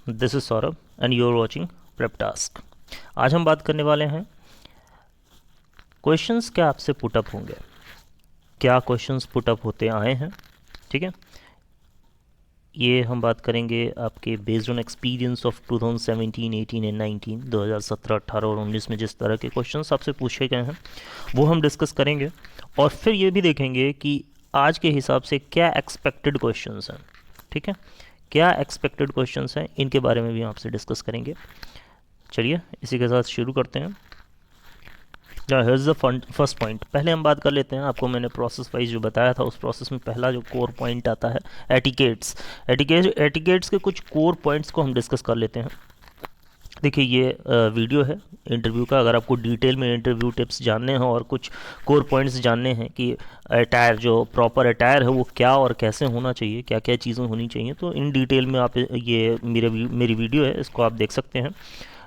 This is Saurabh and you are watching Prep Task. आज हम बात करने वाले हैं क्वेश्चंस क्या आपसे पुटअप होंगे, क्या क्वेश्चंस पुटअप होते आए हैं। ठीक है, ये हम बात करेंगे आपके based on experience of 2017, 18 and 19, 2017, 18 और 19 में जिस तरह के क्वेश्चंस आपसे पूछे गए हैं वो हम डिस्कस करेंगे, और फिर ये भी देखेंगे कि आज के हिसाब से क्या एक्सपेक्टेड क्वेश्चंस हैं। ठीक है, क्या एक्सपेक्टेड क्वेश्चंस हैं इनके बारे में भी आपसे डिस्कस करेंगे। चलिए इसी के साथ शुरू करते हैं। Here's the first point. पहले हम बात कर लेते हैं, आपको मैंने प्रोसेस वाइज जो बताया था उस प्रोसेस में पहला जो कोर पॉइंट आता है एटिकेट्स। एटिकेट्स के कुछ कोर पॉइंट्स को हम डिस्कस कर लेते हैं। देखिए ये वीडियो है इंटरव्यू का, अगर आपको डिटेल में इंटरव्यू टिप्स जानने हैं और कुछ कोर पॉइंट्स जानने हैं कि अटायर जो प्रॉपर अटायर है वो क्या और कैसे होना चाहिए, क्या क्या चीज़ें होनी चाहिए, तो इन डिटेल में आप ये मेरी वीडियो है इसको आप देख सकते हैं।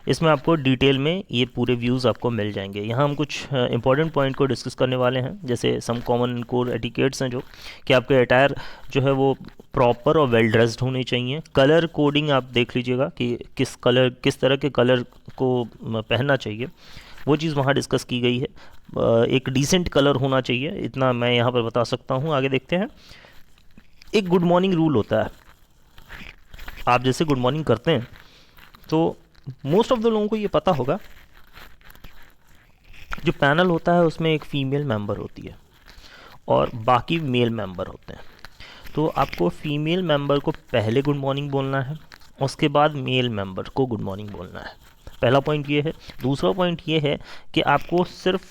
इसमें आपको डिटेल में ये पूरे व्यूज़ आपको मिल जाएंगे। यहाँ हम कुछ इंपॉर्टेंट पॉइंट को डिस्कस करने वाले हैं, जैसे सम कॉमन कोर एटिकेट्स हैं जो कि आपके अटायर जो है वो प्रॉपर और वेल ड्रेस्ड होने चाहिए। कलर कोडिंग आप देख लीजिएगा कि किस तरह के कलर को पहनना चाहिए, वो चीज़ वहाँ डिस्कस की गई है। एक डिसेंट कलर होना चाहिए, इतना मैं यहाँ पर बता सकता हूँ। आगे देखते हैं। एक गुड मॉर्निंग रूल होता है, आप जैसे गुड मॉर्निंग करते हैं तो मोस्ट ऑफ द लोगों को ये पता होगा, जो पैनल होता है उसमें एक फ़ीमेल मेंबर होती है और बाकी मेल मेंबर होते हैं। तो आपको फीमेल मेंबर को पहले गुड मॉर्निंग बोलना है, उसके बाद मेल मेंबर को गुड मॉर्निंग बोलना है। पहला पॉइंट ये है। दूसरा पॉइंट ये है कि आपको सिर्फ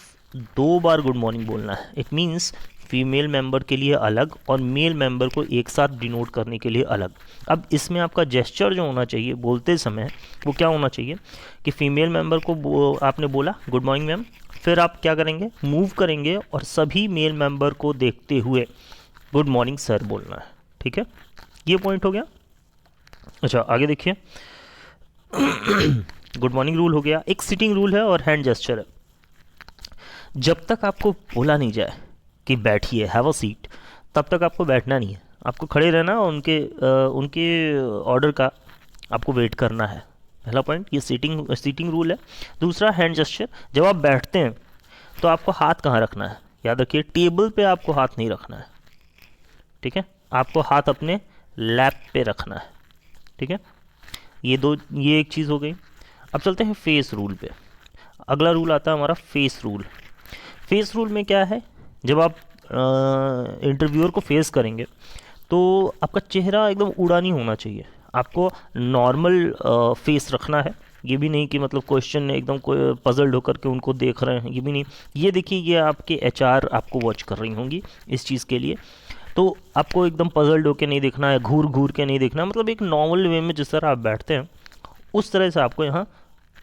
2 बार गुड मॉर्निंग बोलना है। इट मीन्स फीमेल मेंबर के लिए अलग और मेल मेंबर को एक साथ डिनोट करने के लिए अलग। अब इसमें आपका जेस्चर जो होना चाहिए बोलते समय वो क्या होना चाहिए कि फीमेल मेंबर को आपने बोला गुड मॉर्निंग मैम, फिर आप क्या करेंगे, मूव करेंगे और सभी मेल मेंबर को देखते हुए गुड मॉर्निंग सर बोलना है। ठीक है, ये पॉइंट हो गया। अच्छा आगे देखिए। गुड मॉर्निंग रूल हो गया, एक सिटिंग रूल है और हैंड जेस्चर है। जब तक आपको बोला नहीं जाए कि बैठिए हैव अ सीट, तब तक आपको बैठना नहीं है, आपको खड़े रहना और उनके ऑर्डर का आपको वेट करना है। पहला पॉइंट ये सीटिंग रूल है। दूसरा हैंड जेस्चर, जब आप बैठते हैं तो आपको हाथ कहाँ रखना है, याद रखिए टेबल पे आपको हाथ नहीं रखना है। ठीक है, आपको हाथ अपने लैप पे रखना है। ठीक है, ये एक चीज़ हो गई। अब चलते हैं फेस रूल पे। अगला रूल आता है हमारा फेस रूल। फेस रूल में क्या है, जब आप इंटरव्यूअर को फेस करेंगे तो आपका चेहरा एकदम उड़ा नहीं होना चाहिए, आपको नॉर्मल फेस रखना है। ये भी नहीं कि मतलब क्वेश्चन एकदम कोई पजल्ड होकर के उनको देख रहे हैं, ये भी नहीं। ये देखिए ये आपके एचआर आपको वॉच कर रही होंगी इस चीज़ के लिए, तो आपको एकदम पजल्ड होकर नहीं देखना है, घूर घूर के नहीं देखना, मतलब एक नॉर्मल वे में जिस तरह आप बैठते हैं उस तरह से आपको यहाँ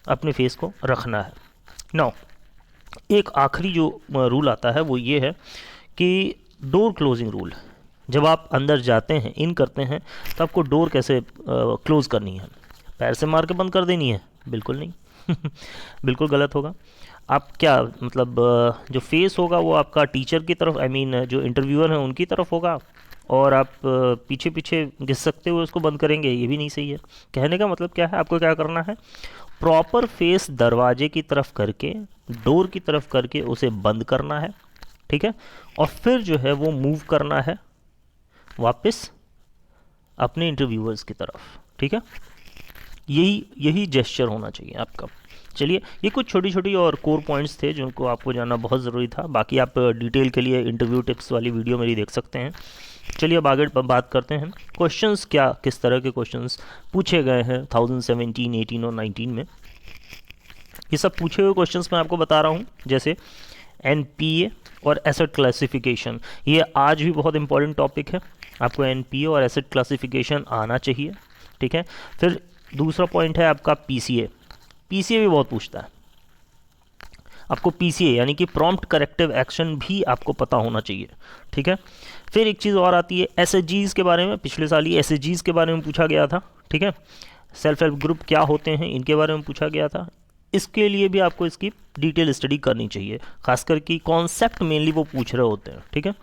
अपने फेस को रखना है। नाउ एक आखिरी जो रूल आता है वो ये है कि डोर क्लोजिंग रूल। जब आप अंदर जाते हैं, इन करते हैं, तो आपको डोर कैसे क्लोज़ करनी है, पैर से मार के बंद कर देनी है? बिल्कुल नहीं। बिल्कुल गलत होगा। आप क्या मतलब जो फेस होगा वो आपका टीचर की तरफ, आई मीन जो इंटरव्यूअर हैं उनकी तरफ होगा, और आप पीछे पीछे घिस सकते हुए उसको बंद करेंगे, ये भी नहीं सही है। कहने का मतलब क्या है, आपको क्या करना है, प्रॉपर फेस दरवाजे की तरफ करके, डोर की तरफ करके उसे बंद करना है। ठीक है, और फिर जो है वो मूव करना है वापस अपने इंटरव्यूअर्स की तरफ। ठीक है, यही जेस्चर होना चाहिए आपका। चलिए ये कुछ छोटी छोटी और कोर पॉइंट्स थे जिनको आपको जानना बहुत ज़रूरी था। बाकी आप डिटेल के लिए इंटरव्यू टिप्स वाली वीडियो मेरी देख सकते हैं। चलिए अब आगे बात करते हैं क्वेश्चंस क्या किस तरह के क्वेश्चंस पूछे गए हैं 2017, 18 और 19 में। ये सब पूछे हुए क्वेश्चंस मैं आपको बता रहा हूँ, जैसे एनपीए और एसेट क्लासिफिकेशन। ये आज भी बहुत इंपॉर्टेंट टॉपिक है, आपको एनपीए और एसेट क्लासिफिकेशन आना चाहिए। ठीक है, फिर दूसरा पॉइंट है आपका पीसीए। पीसीए भी बहुत पूछता है, आपको पीसीए यानी कि प्रॉम्प्ट करेक्टिव एक्शन भी आपको पता होना चाहिए। ठीक है, फिर एक चीज़ और आती है एसएचजीज के बारे में। पिछले साल ही एसएचजीज के बारे में पूछा गया था। ठीक है, सेल्फ हेल्प ग्रुप क्या होते हैं इनके बारे में पूछा गया था। इसके लिए भी आपको इसकी डिटेल स्टडी करनी चाहिए, खासकर कि कॉन्सेप्ट मेनली वो पूछ रहे होते हैं। ठीक है,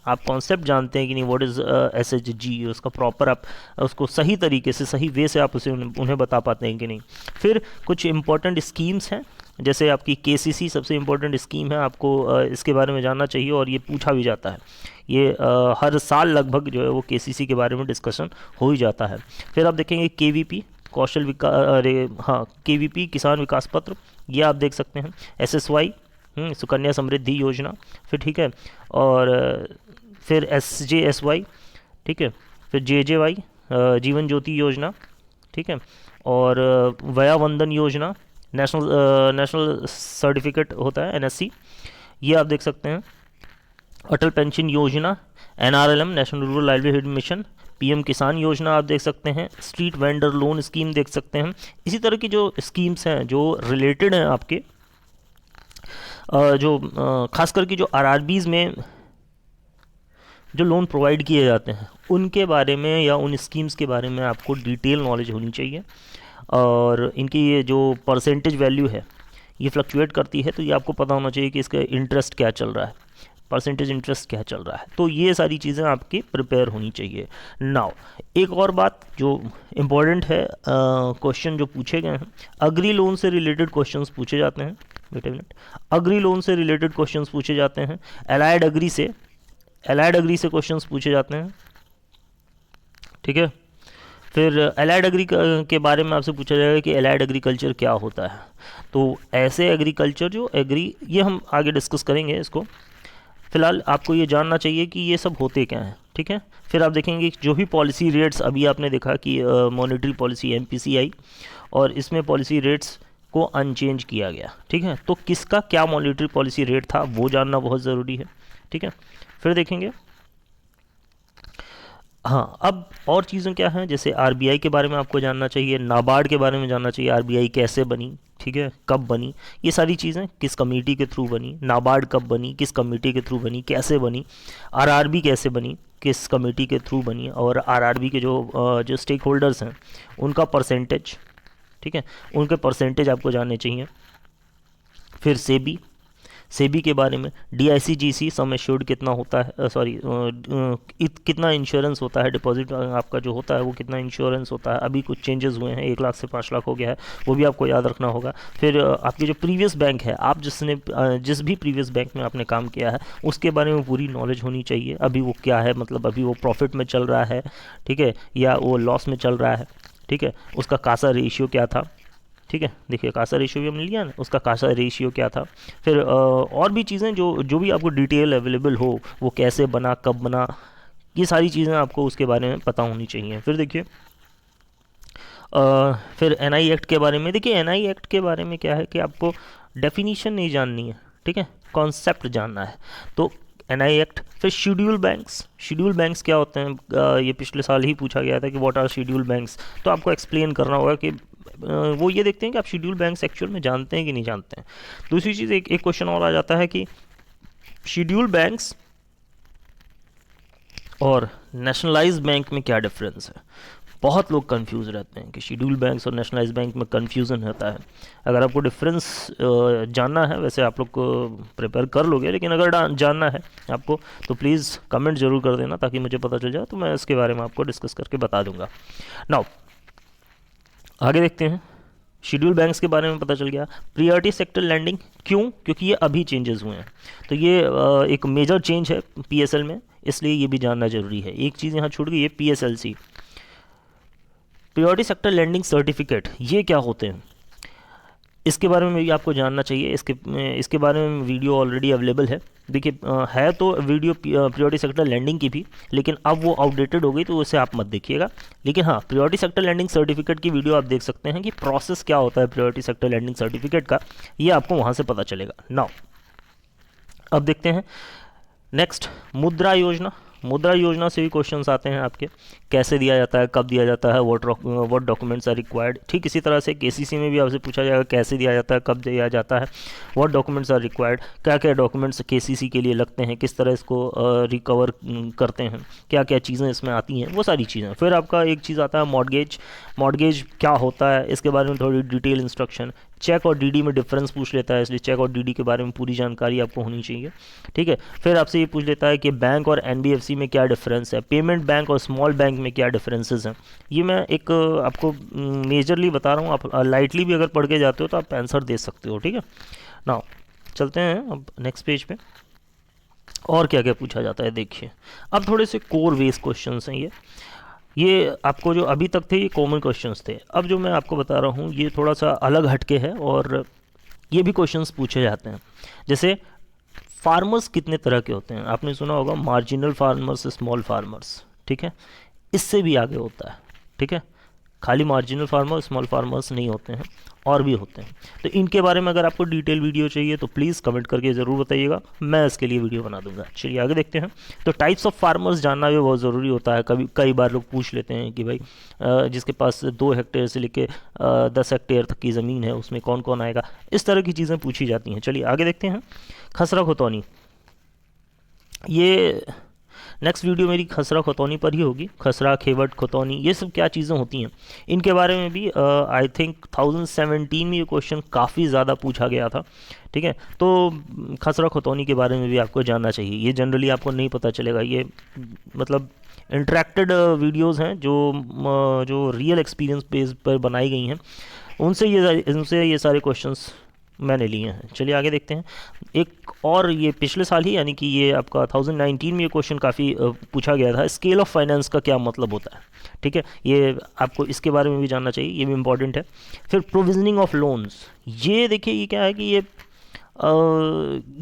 आप कॉन्सेप्ट जानते हैं कि नहीं, व्हाट इज़ SHG, उसका प्रॉपर आप उसको सही तरीके से, सही वे से आप उसे उन्हें बता पाते हैं कि नहीं। फिर कुछ इंपॉर्टेंट स्कीम्स हैं, जैसे आपकी KCC सबसे इम्पोर्टेंट स्कीम है, आपको इसके बारे में जानना चाहिए और ये पूछा भी जाता है। ये हर साल लगभग जो है वो KCC के बारे में डिस्कशन हो ही जाता है। फिर आप देखेंगे KVP, कौशल विकास, अरे हाँ, KVP किसान विकास पत्र, ये आप देख सकते हैं। SSY, सुकन्या समृद्धि योजना, फिर ठीक है, और फिर SJSY, ठीक है, फिर JJY, जीवन ज्योति योजना, ठीक है, और वया वंदन योजना, नेशनल सर्टिफिकेट होता है NSC, ये आप देख सकते हैं। अटल पेंशन योजना, NRLM, national rural livelihood mission, PM किसान योजना आप देख सकते हैं। स्ट्रीट वेंडर लोन स्कीम देख सकते हैं। इसी तरह की जो स्कीम्स हैं जो रिलेटेड हैं आपके खास करके जो RRBs में जो लोन प्रोवाइड किए जाते हैं उनके बारे में या उन स्कीम्स के बारे में आपको डिटेल नॉलेज होनी चाहिए। और इनकी ये जो परसेंटेज वैल्यू है ये फ्लक्चुएट करती है, तो ये आपको पता होना चाहिए कि इसका इंटरेस्ट क्या चल रहा है, परसेंटेज इंटरेस्ट क्या चल रहा है। तो ये सारी चीज़ें आपकी प्रिपेयर होनी चाहिए। नाउ एक और बात जो इम्पोर्टेंट है, क्वेश्चन जो पूछे गए हैं, अग्री लोन से रिलेटेड क्वेश्चंस पूछे जाते हैं। Wait a minute, agri loan से रिलेटेड क्वेश्चंस पूछे जाते हैं। एलाइड अग्री से क्वेश्चंस पूछे जाते हैं, ठीक है। फिर एलाइड एग्री के बारे में आपसे पूछा जाएगा कि एलाइड एग्रीकल्चर क्या होता है। तो ऐसे एग्रीकल्चर जो एग्री, ये हम आगे डिस्कस करेंगे इसको। फिलहाल आपको ये जानना चाहिए कि ये सब होते क्या हैं, ठीक है। फिर आप देखेंगे जो भी पॉलिसी रेट्स, अभी आपने देखा कि मॉनेटरी पॉलिसी MPC और इसमें पॉलिसी रेट्स को अनचेंज किया गया, ठीक है। तो किसका क्या मॉनेटरी पॉलिसी रेट था वो जानना बहुत ज़रूरी है, ठीक है। फिर देखेंगे, हाँ, अब और चीज़ें क्या हैं, जैसे RBI के बारे में आपको जानना चाहिए, नाबार्ड के बारे में जानना चाहिए, RBI कैसे बनी, ठीक है, कब बनी, ये सारी चीज़ें, किस कमेटी के थ्रू बनी, नाबार्ड कब बनी, किस कमेटी के थ्रू बनी, कैसे बनी, RRB कैसे बनी, किस कमेटी के थ्रू बनी, और RRB के जो स्टेक होल्डर्स हैं उनका परसेंटेज, ठीक है, उनके परसेंटेज आपको जानने चाहिए। फिर सेबी के बारे में, DICGC सम एश्योर्ड कितना होता है, कितना इंश्योरेंस होता है, डिपॉजिट आपका जो होता है वो कितना इंश्योरेंस होता है। अभी कुछ चेंजेस हुए हैं, 1 लाख से 5 लाख हो गया है, वो भी आपको याद रखना होगा। फिर आपके जो प्रीवियस बैंक है, आप जिस भी प्रीवियस बैंक में आपने काम किया है उसके बारे में पूरी नॉलेज होनी चाहिए। अभी वो क्या है, मतलब अभी वो प्रॉफिट में चल रहा है, ठीक है, या वो लॉस में चल रहा है, ठीक है, उसका कासा रेशियो क्या था, ठीक है। देखिए कासा रेशियो भी हमने लिया ना, उसका कासा रेशियो क्या था। फिर और भी चीज़ें जो भी आपको डिटेल अवेलेबल हो, वो कैसे बना, कब बना, ये सारी चीज़ें आपको उसके बारे में पता होनी चाहिए। फिर देखिए फिर NI एक्ट के बारे में, देखिए NI एक्ट के बारे में क्या है कि आपको डेफिनीशन नहीं जाननी है, ठीक है, कॉन्सेप्ट जानना है। तो NI एक्ट। फिर शेड्यूल बैंक्स क्या होते हैं, ये पिछले साल ही पूछा गया था कि व्हाट आर शेड्यूल बैंक्स, तो आपको एक्सप्लेन करना होगा कि वो ये देखते हैं कि आप शेड्यूल बैंक्स एक्चुअल में जानते हैं कि नहीं जानते हैं। दूसरी चीज़, एक क्वेश्चन और आ जाता है कि शेड्यूल बैंक्स और नेशनलाइज्ड बैंक में क्या डिफरेंस है। बहुत लोग कंफ्यूज रहते हैं कि शेड्यूल बैंक्स और नेशनलाइज्ड बैंक में कंफ्यूजन होता है। अगर आपको डिफरेंस जानना है, वैसे आप लोग को प्रिपेयर कर लोगे, लेकिन अगर जानना है आपको तो प्लीज़ कमेंट जरूर कर देना ताकि मुझे पता चल जाए, तो मैं इसके बारे में आपको डिस्कस करके बता दूंगा। नाउ आगे देखते हैं। शेड्यूल बैंक्स के बारे में पता चल गया। प्रियोरिटी सेक्टर लैंडिंग, क्यों? क्योंकि ये अभी चेंजेस हुए हैं, तो ये एक मेजर चेंज है PSL में, इसलिए ये भी जानना जरूरी है। एक चीज़ यहाँ छूट गई है, PSLC, priority sector lending certificate, ये क्या होते हैं, इसके बारे में भी आपको जानना चाहिए। इसके बारे में वीडियो ऑलरेडी अवेलेबल है। देखिए है तो वीडियो प्रियोरिटी सेक्टर लैंडिंग की भी, लेकिन अब वो आउटडेटेड हो गई, तो उसे आप मत देखिएगा। लेकिन हाँ, प्रियोरिटी सेक्टर लैंडिंग सर्टिफिकेट की वीडियो आप देख सकते हैं कि प्रोसेस क्या होता है प्रियोरिटी सेक्टर लैंडिंग सर्टिफिकेट का, ये आपको वहाँ से पता चलेगा। नाउ अब देखते हैं नेक्स्ट, मुद्रा योजना से भी क्वेश्चंस आते हैं आपके, कैसे दिया जाता है, कब दिया जाता है, व्हाट डॉक्यूमेंट्स आर रिक्वायर्ड। ठीक इसी तरह से KCC में भी आपसे पूछा जाएगा कैसे दिया जाता है, कब दिया जाता है, व्हाट डॉक्यूमेंट्स आर रिक्वायर्ड, क्या क्या डॉक्यूमेंट्स KCC के लिए लगते हैं, किस तरह इसको रिकवर करते हैं, क्या क्या चीज़ें इसमें आती हैं, वो सारी चीज़ें। फिर आपका एक चीज़ आता है मॉर्गेज क्या होता है, इसके बारे में थोड़ी डिटेल इंस्ट्रक्शन। चेक और डीडी में डिफरेंस पूछ लेता है, इसलिए चेक और डीडी के बारे में पूरी जानकारी आपको होनी चाहिए, ठीक है। फिर आपसे ये पूछ लेता है कि बैंक और एनबीएफसी में क्या डिफरेंस है, पेमेंट बैंक और स्मॉल बैंक में क्या डिफरेंसेस हैं। ये मैं एक आपको मेजरली बता रहा हूँ, आप लाइटली भी अगर पढ़ के जाते हो तो आप आंसर दे सकते हो, ठीक है। नाउ चलते हैं अब नेक्स्ट पेज पे, और क्या क्या पूछा जाता है देखिए। अब थोड़े से कोर बेस्ड क्वेश्चंस हैं ये आपको जो अभी तक थे ये कॉमन क्वेश्चंस थे, अब जो मैं आपको बता रहा हूँ ये थोड़ा सा अलग हटके है और ये भी क्वेश्चंस पूछे जाते हैं। जैसे फार्मर्स कितने तरह के होते हैं, आपने सुना होगा मार्जिनल फार्मर्स, स्मॉल फार्मर्स, ठीक है, इससे भी आगे होता है, ठीक है। खाली मार्जिनल फार्मर स्मॉल फार्मर्स नहीं होते हैं, और भी होते हैं। तो इनके बारे में अगर आपको डिटेल वीडियो चाहिए तो प्लीज़ कमेंट करके ज़रूर बताइएगा, मैं इसके लिए वीडियो बना दूंगा। चलिए आगे देखते हैं। तो टाइप्स ऑफ फार्मर्स जानना भी बहुत ज़रूरी होता है। कई बार लोग पूछ लेते हैं कि भाई जिसके पास 2 हेक्टेयर से लेके 10 हेक्टेयर तक की ज़मीन है उसमें कौन कौन आएगा, इस तरह की चीज़ें पूछी जाती हैं। चलिए आगे देखते हैं। खसरा खतौनी, ये नेक्स्ट वीडियो मेरी खसरा खतौनी पर ही होगी। खसरा, खेवट, खतौनी, ये सब क्या चीज़ें होती हैं, इनके बारे में भी आई थिंक 2017 में ये क्वेश्चन काफ़ी ज़्यादा पूछा गया था, ठीक है। तो खसरा खतौनी के बारे में भी आपको जानना चाहिए, ये जनरली आपको नहीं पता चलेगा। ये मतलब इंटरेक्टेड वीडियोज़ हैं जो रियल एक्सपीरियंस बेस पर बनाई गई हैं, उनसे ये सारे क्वेश्चंस मैंने लिए हैं। चलिए आगे देखते हैं। एक और ये पिछले साल ही यानी कि ये आपका 2019 में ये क्वेश्चन काफ़ी पूछा गया था, स्केल ऑफ फाइनेंस का क्या मतलब होता है, ठीक है। ये आपको इसके बारे में भी जानना चाहिए, ये भी इम्पॉर्टेंट है। फिर प्रोविजनिंग ऑफ लोन्स, ये देखिए ये क्या है कि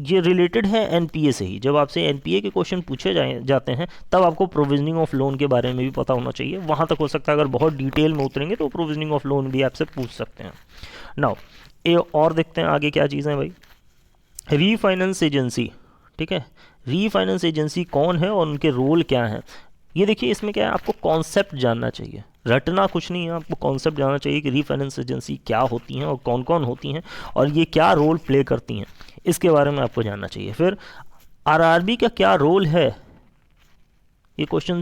ये रिलेटेड है एनपीए से ही। जब आपसे एनपीए के क्वेश्चन पूछे जाते हैं तब आपको प्रोविजनिंग ऑफ लोन के बारे में भी पता होना चाहिए। वहाँ तक हो सकता है अगर बहुत डिटेल में उतरेंगे तो प्रोविजनिंग ऑफ लोन भी आपसे पूछ सकते हैं। नाउ और देखते हैं आगे क्या चीज़ें हैं भाई। रीफाइनेंस एजेंसी, ठीक है, रीफाइनेंस एजेंसी कौन है और उनके रोल क्या हैं। ये देखिए इसमें क्या है, आपको कॉन्सेप्ट जानना चाहिए, रटना कुछ नहीं है, आपको कॉन्सेप्ट जानना चाहिए कि रीफाइनेंस एजेंसी क्या होती हैं और कौन कौन होती हैं और ये क्या रोल प्ले करती हैं, इसके बारे में आपको जानना चाहिए। फिर आरआरबी का क्या रोल है, ये क्वेश्चन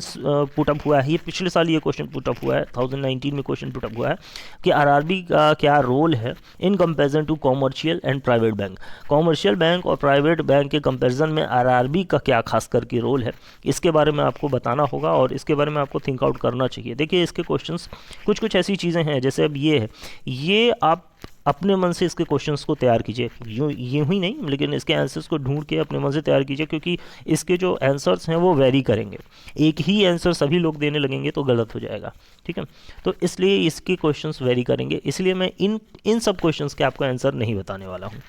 पुटअप हुआ है, ये पिछले साल ये क्वेश्चन पुटअप हुआ है, 2019 में क्वेश्चन पुटअप हुआ है कि आरआरबी का क्या रोल है in comparison to commercial and private bank. Commercial bank और प्राइवेट बैंक के कंपैरिजन में आरआरबी का क्या खास करके रोल है, इसके बारे में आपको बताना होगा और इसके बारे में आपको थिंक आउट करना चाहिए। देखिए इसके क्वेश्चंस कुछ ऐसी चीज़ें हैं, जैसे अब ये है, ये आप अपने मन से इसके क्वेश्चंस को तैयार कीजिए, यूँ ही नहीं लेकिन इसके आंसर्स को ढूंढ के अपने मन से तैयार कीजिए, क्योंकि इसके जो आंसर्स हैं वो वेरी करेंगे। एक ही आंसर सभी लोग देने लगेंगे तो गलत हो जाएगा, ठीक है। तो इसलिए इसके क्वेश्चंस वेरी करेंगे, इसलिए मैं इन सब क्वेश्चंस के आपको आंसर नहीं बताने वाला हूँ।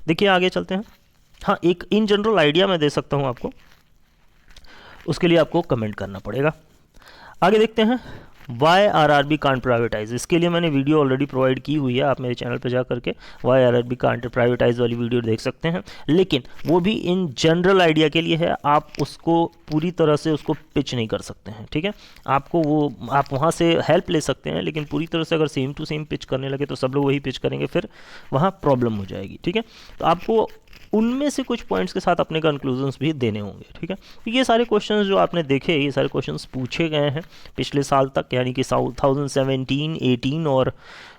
देखिए आगे चलते हैं। हाँ, एक इन जनरल आइडिया मैं दे सकता हूँ आपको, उसके लिए आपको कमेंट करना पड़ेगा। आगे देखते हैं। वाई आरआरबी कांट प्राइवेटाइज, इसके लिए मैंने वीडियो ऑलरेडी प्रोवाइड की हुई है, आप मेरे चैनल पर जा करके वाई आरआरबी कांट प्राइवेटाइज वाली वीडियो देख सकते हैं, लेकिन वो भी इन जनरल आइडिया के लिए है, आप उसको पूरी तरह से उसको पिच नहीं कर सकते हैं, ठीक है। आपको आप वहाँ से हेल्प ले सकते हैं, लेकिन पूरी तरह से अगर सेम टू सेम पिच करने लगे तो सब लोग वही पिच करेंगे, फिर वहाँ प्रॉब्लम हो जाएगी, ठीक है। तो आपको उनमें से कुछ पॉइंट्स के साथ अपने कंक्लूजन्स भी देने होंगे, ठीक है। तो ये सारे क्वेश्चंस जो आपने देखे, ये सारे क्वेश्चंस पूछे गए हैं पिछले साल तक, यानी कि 2017, 18 और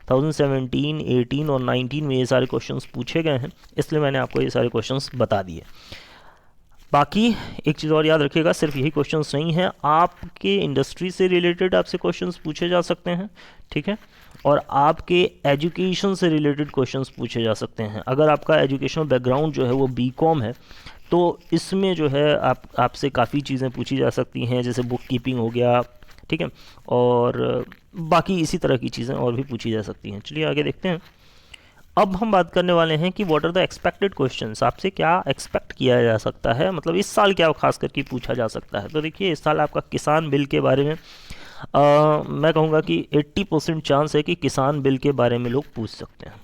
2017, 18 और 19 में ये सारे क्वेश्चंस पूछे गए हैं, इसलिए मैंने आपको ये सारे क्वेश्चंस बता दिए। बाकी एक चीज़ और याद रखिएगा, सिर्फ यही क्वेश्चंस नहीं हैं, आपके इंडस्ट्री से रिलेटेड आपसे क्वेश्चंस पूछे जा सकते हैं, ठीक है, और आपके एजुकेशन से रिलेटेड क्वेश्चंस पूछे जा सकते हैं। अगर आपका एजुकेशनल बैकग्राउंड जो है वो बीकॉम है तो इसमें जो है आपसे काफ़ी चीज़ें पूछी जा सकती हैं, जैसे बुक कीपिंग हो गया, ठीक है, और बाकी इसी तरह की चीज़ें और भी पूछी जा सकती हैं। चलिए आगे देखते हैं। अब हम बात करने वाले हैं कि what are the expected questions, आपसे क्या एक्सपेक्ट किया जा सकता है, मतलब इस साल क्या खास करके पूछा जा सकता है। तो देखिए इस साल आपका किसान बिल के बारे में मैं कहूँगा कि 80% चांस है कि किसान बिल के बारे में लोग पूछ सकते हैं।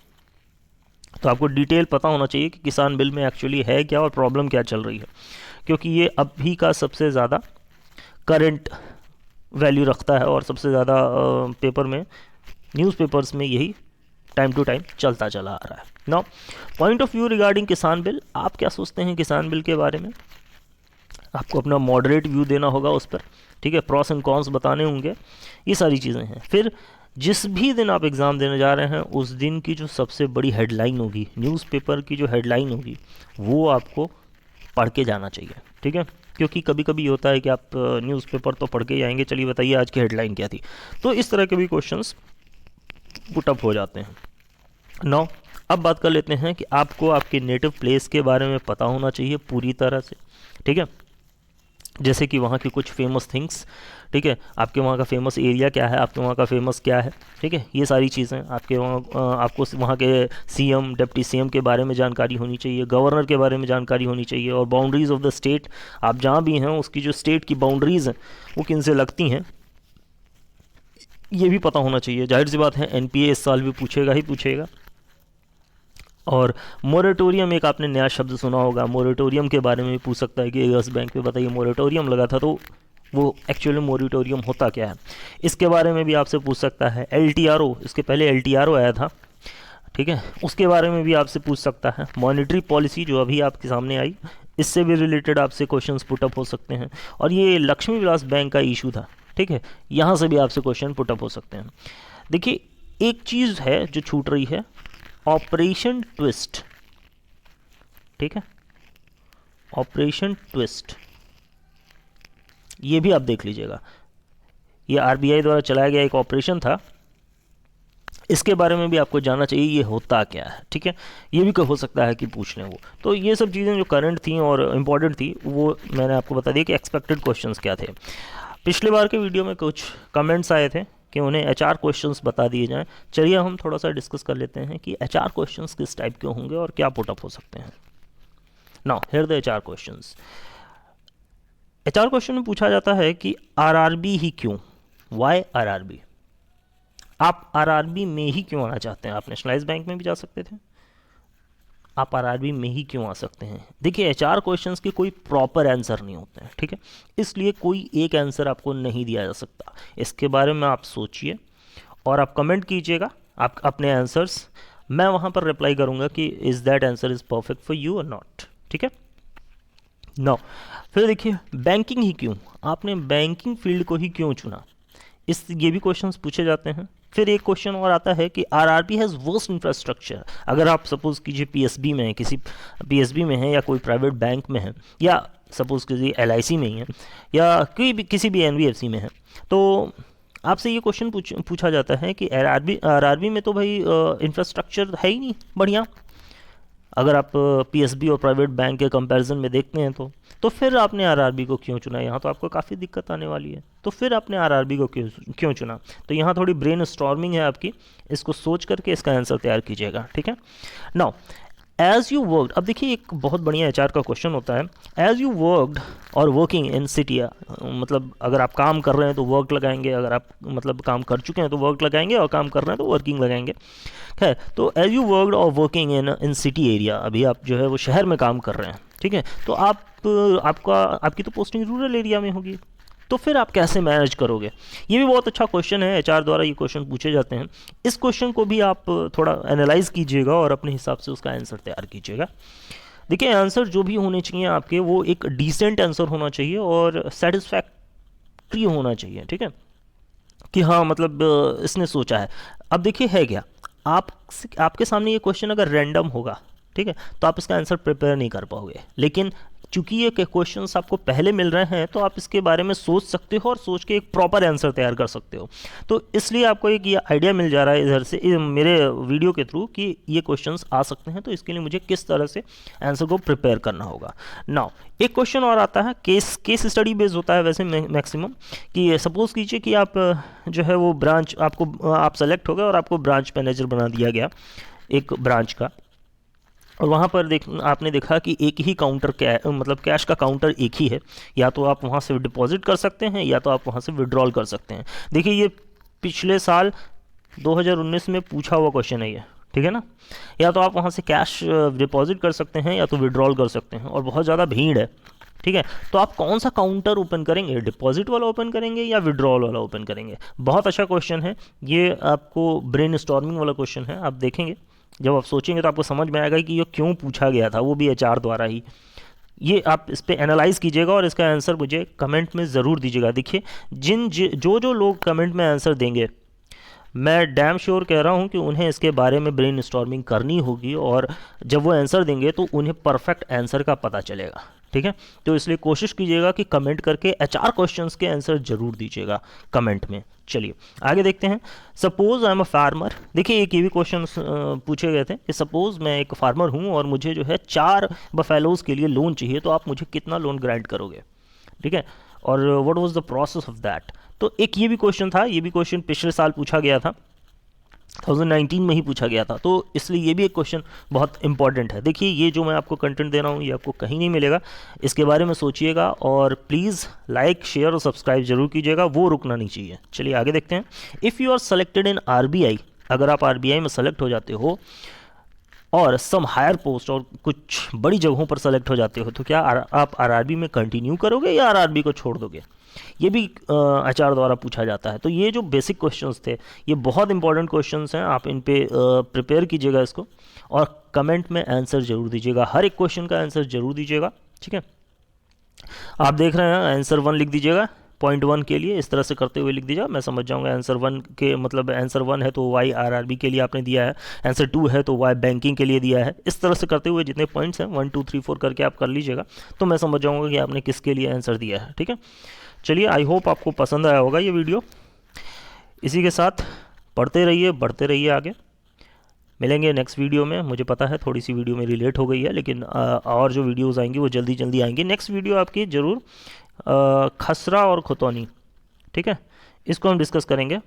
तो आपको डिटेल पता होना चाहिए कि किसान बिल में एक्चुअली है क्या और प्रॉब्लम क्या चल रही है, क्योंकि ये अभी का सबसे ज़्यादा करंट वैल्यू रखता है और सबसे ज़्यादा पेपर में, न्यूज़पेपर्स में यही टाइम टू टाइम चलता चला आ रहा है। Now point of view regarding किसान बिल, आप क्या सोचते हैं किसान बिल के बारे में, आपको अपना मॉडरेट व्यू देना होगा उस पर, ठीक है, प्रॉस एंड कॉन्स बताने होंगे, ये सारी चीज़ें हैं। फिर जिस भी दिन आप एग्ज़ाम देने जा रहे हैं उस दिन की जो सबसे बड़ी हेडलाइन होगी, न्यूज़पेपर की जो हेडलाइन होगी, वो आपको पढ़ के जाना चाहिए, ठीक है। क्योंकि कभी कभी होता है कि आप न्यूज़पेपर तो पढ़ के ही आएंगे, चलिए बताइए आज की हेडलाइन क्या थी, तो इस तरह के भी क्वेश्चंस पुटअप हो जाते हैं। नौ, अब बात कर लेते हैं कि आपको आपके नेटिव प्लेस के बारे में पता होना चाहिए पूरी तरह से, ठीक है। जैसे कि वहाँ की कुछ फेमस थिंग्स, ठीक है, आपके वहाँ का फेमस एरिया क्या है, आपके वहाँ का फेमस क्या है, ठीक है, ये सारी चीज़ें आपके वहाँ आपको वहाँ के सीएम, डिप्टी सीएम के बारे में जानकारी होनी चाहिए, गवर्नर के बारे में जानकारी होनी चाहिए, और बाउंड्रीज़ ऑफ द स्टेट, आप जहाँ भी हैं उसकी जो स्टेट की बाउंड्रीज़ हैं वो किन से लगती हैं, ये भी पता होना चाहिए। जाहिर सी बात है एनपीए इस साल भी पूछेगा ही पूछेगा। और मोरेटोरियम, एक आपने नया शब्द सुना होगा, मोरेटोरियम के बारे में भी पूछ सकता है कि यस बैंक पे बताइए मोरेटोरियम लगा था, तो वो एक्चुअली मोरेटोरियम होता क्या है, इसके बारे में भी आपसे पूछ सकता है। एलटीआरओ, इसके पहले एलटीआरओ आया था, ठीक है, उसके बारे में भी आपसे पूछ सकता है। मॉनेटरी पॉलिसी जो अभी आपके सामने आई, इससे भी रिलेटेड आपसे क्वेश्चंस पुटअप हो सकते हैं। और ये लक्ष्मी विलास बैंक का इशू था, ठीक है, यहाँ से भी आपसे क्वेश्चन पुटअप हो सकते हैं। देखिए एक चीज़ है जो छूट रही है, ऑपरेशन ट्विस्ट, ठीक है, ऑपरेशन ट्विस्ट, ये भी आप देख लीजिएगा। ये आरबीआई द्वारा चलाया गया एक ऑपरेशन था, इसके बारे में भी आपको जानना चाहिए ये होता क्या है, ठीक है, ये भी हो सकता है कि पूछ लें वो। तो ये सब चीज़ें जो करंट थी और इम्पॉर्टेंट थी वो मैंने आपको बता दिया कि एक्सपेक्टेड क्वेश्चंस क्या थे। पिछले बार के वीडियो में कुछ कमेंट्स आए थे कि उन्हें एचआर क्वेश्चंस बता दिए जाएं। चलिए हम थोड़ा सा डिस्कस कर लेते हैं कि एचआर क्वेश्चंस किस टाइप के होंगे और क्या पुटअप हो सकते हैं। Now here the HR questions. HR question में पूछा जाता है कि आरआरबी ही क्यों, वाई आरआरबी, आप आरआरबी में ही क्यों आना चाहते हैं। आप नेशनलाइज बैंक में भी जा सकते थे, आप आरआरबी में ही क्यों आ सकते हैं। देखिए एचआर क्वेश्चंस के कोई प्रॉपर आंसर नहीं होते हैं, ठीक है, इसलिए कोई एक आंसर आपको नहीं दिया जा सकता। इसके बारे में आप सोचिए और आप कमेंट कीजिएगा आप अपने आंसर्स, मैं वहाँ पर रिप्लाई करूँगा कि is that answer is perfect for you और नॉट, ठीक है। नो, फिर देखिए बैंकिंग ही क्यों, आपने बैंकिंग फील्ड को ही क्यों चुना, इस ये भी क्वेश्चंस पूछे जाते हैं। फिर एक क्वेश्चन और आता है कि आरआरबी हैज़ वर्स्ट इंफ्रास्ट्रक्चर। अगर आप सपोज कीजिए पीएसबी में है, किसी पीएसबी में है या कोई प्राइवेट बैंक में है, या सपोज कीजिए एलआईसी में ही है, या कोई भी किसी भी एनबीएफसी में है, तो आपसे ये क्वेश्चन पूछा जाता है कि आरआरबी में तो भाई इंफ्रास्ट्रक्चर है ही नहीं बढ़िया। अगर आप पीएसबी और प्राइवेट बैंक के कंपैरिजन में देखते हैं तो फिर आपने आरआरबी को क्यों चुना, यहाँ तो आपको काफ़ी दिक्कत आने वाली है, तो फिर आपने आरआरबी को क्यों चुना। तो यहाँ थोड़ी ब्रेन स्टॉर्मिंग है आपकी, इसको सोच करके इसका आंसर तैयार कीजिएगा, ठीक है। नाउ एज यू वर्कड, अब देखिए एक बहुत बढ़िया एचआर का क्वेश्चन होता है, एज यू वर्कड और वर्किंग इन सिटी, मतलब अगर आप काम कर रहे हैं तो वर्क लगाएंगे, अगर आप मतलब काम कर चुके हैं तो वर्क लगाएंगे, और काम कर रहे हैं तो वर्किंग लगाएंगे। खैर, तो एज यू वर्कड और वर्किंग इन सिटी एरिया, अभी आप जो है वो शहर में काम कर रहे हैं, ठीक है, तो आपकी तो पोस्टिंग रूरल एरिया में होगी, तो फिर आप कैसे मैनेज करोगे। ये भी बहुत अच्छा क्वेश्चन है, एचआर द्वारा ये क्वेश्चन पूछे जाते हैं। इस क्वेश्चन को भी आप थोड़ा एनालाइज कीजिएगा और अपने हिसाब से उसका आंसर तैयार कीजिएगा। देखिए आंसर जो भी होने चाहिए आपके, वो एक डिसेंट आंसर होना चाहिए और सेटिस्फैक्ट्री होना चाहिए, ठीक है, कि हाँ मतलब इसने सोचा है। अब देखिए है क्या, आपके सामने ये क्वेश्चन अगर रैंडम होगा, ठीक है, तो आप इसका आंसर प्रिपेयर नहीं कर पाओगे, लेकिन चूंकि ये क्वेश्चंस आपको पहले मिल रहे हैं तो आप इसके बारे में सोच सकते हो और सोच के एक प्रॉपर आंसर तैयार कर सकते हो। तो इसलिए आपको एक ये आइडिया मिल जा रहा है इधर से मेरे वीडियो के थ्रू कि ये क्वेश्चंस आ सकते हैं, तो इसके लिए मुझे किस तरह से आंसर को प्रिपेयर करना होगा। नाउ एक क्वेश्चन और आता है, केस स्टडी बेस्ड होता है वैसे मैक्सिमम, कि सपोज कीजिए कि आप जो है वो ब्रांच आप सेलेक्ट हो गए और आपको ब्रांच मैनेजर बना दिया गया एक ब्रांच का, और वहाँ पर आपने देखा कि एक ही काउंटर मतलब कैश का काउंटर एक ही है, या तो आप वहाँ से डिपॉजिट कर सकते हैं या तो आप वहाँ से विड्रॉल कर सकते हैं। देखिए ये पिछले साल 2019 में पूछा हुआ क्वेश्चन है ये, ठीक है ना, या तो आप वहाँ से कैश डिपॉजिट कर सकते हैं या तो विड्रॉल कर सकते हैं, और बहुत ज़्यादा भीड़ है, ठीक है, तो आप कौन सा काउंटर ओपन करेंगे, डिपॉजिट वाला ओपन करेंगे या विड्रॉल वाला ओपन करेंगे। बहुत अच्छा क्वेश्चन है ये, आपको ब्रेन स्टॉर्मिंग वाला क्वेश्चन है, आप देखेंगे जब आप सोचेंगे तो आपको समझ में आएगा कि ये क्यों पूछा गया था, वो भी एचआर द्वारा ही। ये आप इस पर एनालाइज कीजिएगा और इसका आंसर मुझे कमेंट में ज़रूर दीजिएगा। देखिए जो लोग कमेंट में आंसर देंगे मैं डैम श्योर कह रहा हूँ कि उन्हें इसके बारे में ब्रेनस्टॉर्मिंग करनी होगी, और जब वो आंसर देंगे तो उन्हें परफेक्ट आंसर का पता चलेगा। ठीक है, तो इसलिए कोशिश कीजिएगा कि कमेंट करके एचआर क्वेश्चंस के आंसर जरूर दीजिएगा कमेंट में। चलिए आगे देखते हैं। Suppose I am a farmer. देखिए एक ये भी क्वेश्चन पूछे गए थे कि सपोज मैं एक फार्मर हूँ और मुझे जो है 4 बफेलोज के लिए लोन चाहिए, तो आप मुझे कितना लोन ग्रांट करोगे। ठीक है, और what was the process of that. तो एक ये भी क्वेश्चन था, ये भी क्वेश्चन पिछले साल पूछा गया था, 2019 में ही पूछा गया था, तो इसलिए ये भी एक क्वेश्चन बहुत इंपॉर्टेंट है। देखिए ये जो मैं आपको कंटेंट दे रहा हूँ ये आपको कहीं नहीं मिलेगा, इसके बारे में सोचिएगा और प्लीज़ लाइक शेयर और सब्सक्राइब जरूर कीजिएगा, वो रुकना नहीं चाहिए। चलिए आगे देखते हैं। If you are selected in RBI, अगर आप आरबीआई में सेलेक्ट हो जाते हो और सम हायर पोस्ट और कुछ बड़ी जगहों पर सेलेक्ट हो जाते हो, तो क्या आप आरआरबी में कंटिन्यू करोगे या आरआरबी को छोड़ दोगे। ये भी आचार्य द्वारा पूछा जाता है। तो ये जो बेसिक क्वेश्चंस थे ये बहुत इंपॉर्टेंट क्वेश्चंस हैं, आप इन पे प्रिपेयर कीजिएगा इसको और कमेंट में आंसर जरूर दीजिएगा, हर एक क्वेश्चन का आंसर जरूर दीजिएगा। ठीक है, आप देख रहे हैं आंसर 1 लिख दीजिएगा, पॉइंट 1 के लिए इस तरह से करते हुए लिख दीजिएगा, मैं समझ जाऊंगा आंसर 1 के मतलब आंसर 1 है तो वाई आरआरबी के लिए आपने दिया है, आंसर 2 है तो वाई बैंकिंग के लिए दिया है। इस तरह से करते हुए जितने पॉइंट्स हैं 1 2 3 4 करके आप कर लीजिएगा, तो मैं समझ जाऊंगा कि आपने किसके लिए आंसर दिया है। ठीक है, चलिए आई होप आपको पसंद आया होगा ये वीडियो। इसी के साथ पढ़ते रहिए, बढ़ते रहिए आगे। मिलेंगे नेक्स्ट वीडियो में। मुझे पता है थोड़ी सी वीडियो मेरी लेट हो गई है, लेकिन और जो वीडियोस आएंगी वो जल्दी जल्दी आएंगी। नेक्स्ट वीडियो आपकी ज़रूर खसरा और खतौनी, ठीक है, इसको हम डिस्कस करेंगे।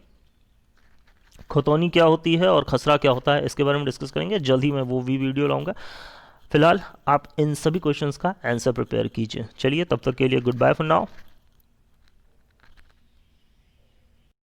खतौनी क्या होती है और खसरा क्या होता है इसके बारे में डिस्कस करेंगे, जल्द ही मैं वो भी वीडियो लाऊंगा। फिलहाल आप इन सभी क्वेश्चंस का आंसर प्रिपेयर कीजिए। चलिए तब तक के लिए गुड बाय फॉर नाउ।